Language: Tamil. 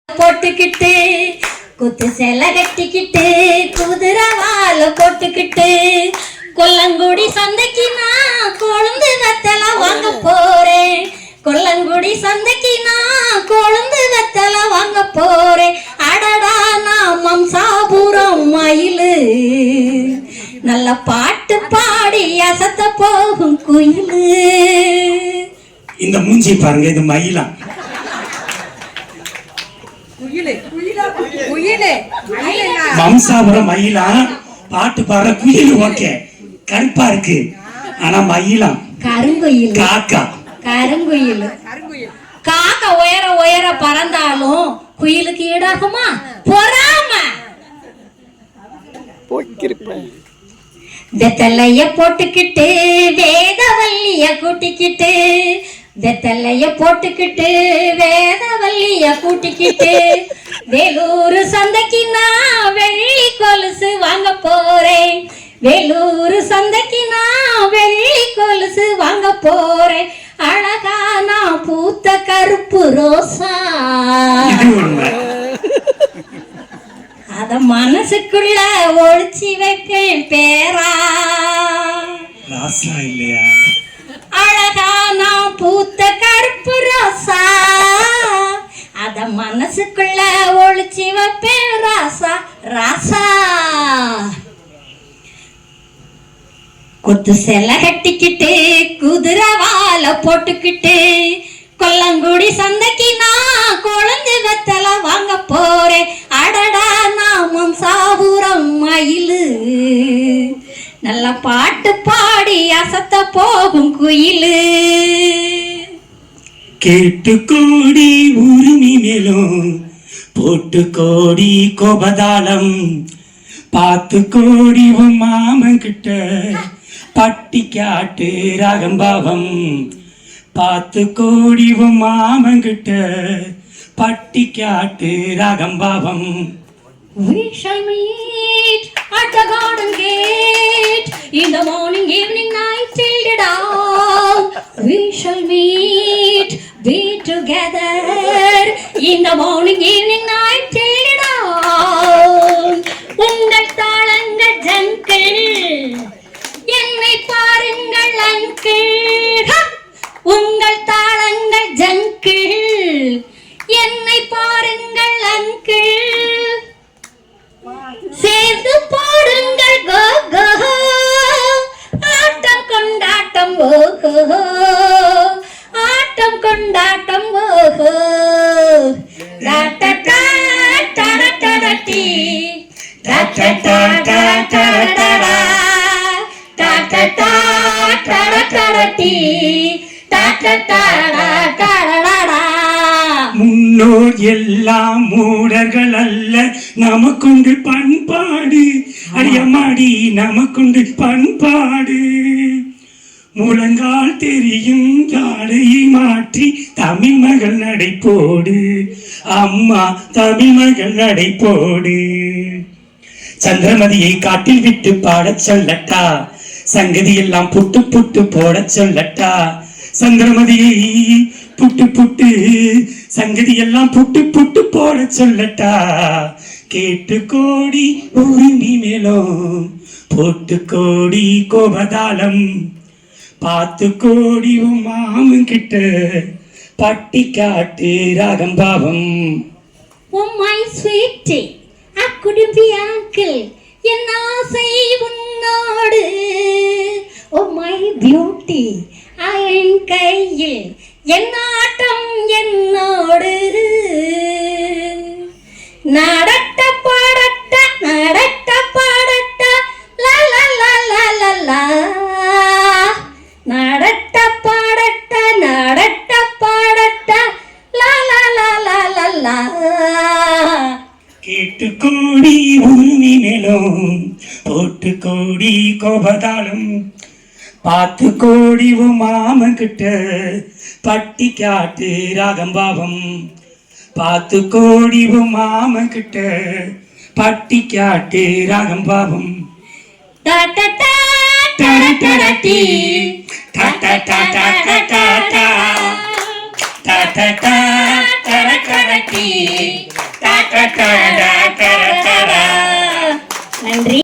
போட்டுக்கிட்டு குத்து சேலை கட்டிக்கிட்டு குதிரை வாழ போட்டுக்கிட்டு கொல்லங்குடி சந்தைக்கு நான் கொழுந்து வெத்தலை வாங்க போறேன். கொல்லங்குடி சந்தைக்கு நான் கொழுந்து வெத்தலை வாங்க போறேன். அடடா நான் மம்சாபுரம் மயிலு நல்ல பாட்டு பாடி அசத்த போகும் குயிலு. இந்த மூஞ்சி பாருங்க, இது மயிலா மம்சாபுரம் மயிலா பாட்டு பாடுற குயில். ஓகே, கருப்பா இருக்கு ஆனா மயிலா கருங்குயில். காக்கா கருங்குயில். காக்கா உயர உயர பறந்தாலும் குயிலுக்கு ஈடாகுமா? பொறாம. வெத்தலைய போட்டுக்கிட்டு வேதவல்லிய கூட்டிக்கிட்டு வெத்தலைய போட்டுக்கிட்டு வேதவல்லிய கூட்டிக்கிட்டு வேலூர் சந்தைக்கு நான் வெள்ளி கொலுசு வாங்க போறேன். வேலூர் சந்தைக்கு நான் வெள்ளி கொலுசு வாங்க போறேன். அழகா நான் பூத்த கருப்பு ரோசா அத மனசுக்குள்ள ஒளிச்சு வைப்பேன் பேரா. ராசா இல்லையா? அழகா நான் பூத்த கருப்பு ரோசா அத மனசுக்குள்ள ஒளிச்சு வைப்பேன் ராசா ராசா. கொத்து சேலை கட்டிக்கிட்டு குதிரை வாழ போட்டுக்கிட்டு கொல்லங்குடி சந்தைக்கு நான் கொழுந்து வெத்தலை வாங்க போறேன். அடடா நான் மம்சாபுரம் மயிலு நல்ல பாட்டு பாடி அசத்த போகும் குயிலு. கேட்டு கோடி உரிமை மேலும் போட்டு கோடி கோபதாளம் பார்த்து கோடி உன் மாமன் கிட்ட பட்டி காட்டு ராகம்பாவம். பார்த்து கோடி உன் மாமன் கிட்ட பட்டி காட்டு ராகம்பாவம். We shall meet at the garden gate in the morning, evening, night till the dawn. We shall meet, be together in the morning, evening, night till the dawn. உங்கள் தாளங்கள் ஜங்கிள் என்னை பாருங்கள் அங்கிள். உங்கள் தாளங்கள் ஜங்கிள் என்னை பாருங்கள் அங்கிள். சேர்ந்து பாடுங்கள் கோ கோ ஆட்டம் கொண்டாட்டம் ஓஹோ ஆட்டம் கொண்டாட்டம் ஓஹோ. Tata Tata Tata tea Tata Tata Tata Tata Tata Tata tea Tata Tata Tata. முன்னோர் எல்லாம் மூடர்கள் அல்ல, நமக்குண்டு பண்பாடு. அடியம்மாடி நமக்குண்டு பண்பாடு. முழங்கால் தெரியும் ஜாடையை மாற்றி தமிழ் மகள் நடைபோடு. அம்மா தமிழ் மகள் நடைபோடு. சந்திரமதியை காட்டில் விட்டு பாடச் சொல்லட்டா, சங்கதி எல்லாம் புட்டு புட்டு போடச் சொல்லட்டா. சந்திரமதியை புட்டு புட்டு சங்கதி எல்லாம் புட்டு புட்டு போட சொல்லட்டா. கேட்டு கோடி உரிமை மேலும் போட்டு கோடி கோபதாளம் பார்த்து கோடி உன் மாமன் கிட்ட பட்டி காட்டு ராகம்பாவம். Oh my sweetie, I couldn't be uncle. என் ஆசை உன்னோடு. Oh my beauty, என் கையில் என் ஆட்டம் என்னோடு. நடட்ட பாடட்ட நடட்ட பாடட்ட லா லா லா லா லா லா. நடட்ட பாடட்ட நடட்ட பாடட்ட லா லா லா லா லா லா. கேட்டு கோடி உரிமை மேலும் போட்டு கோடி கோபதாளம் பார்த்து கோடி உன் மாமன் கிட்ட பட்டி காட்டு ராகம்பாவம். பார்த்து கோடி உன் மாமன் கிட்ட பட்டி காட்டு ராகம்பாவம். டாடா டாடா டீ டாடா டாடா டாடா டாடா டாடா டாடா டீ நன்றி.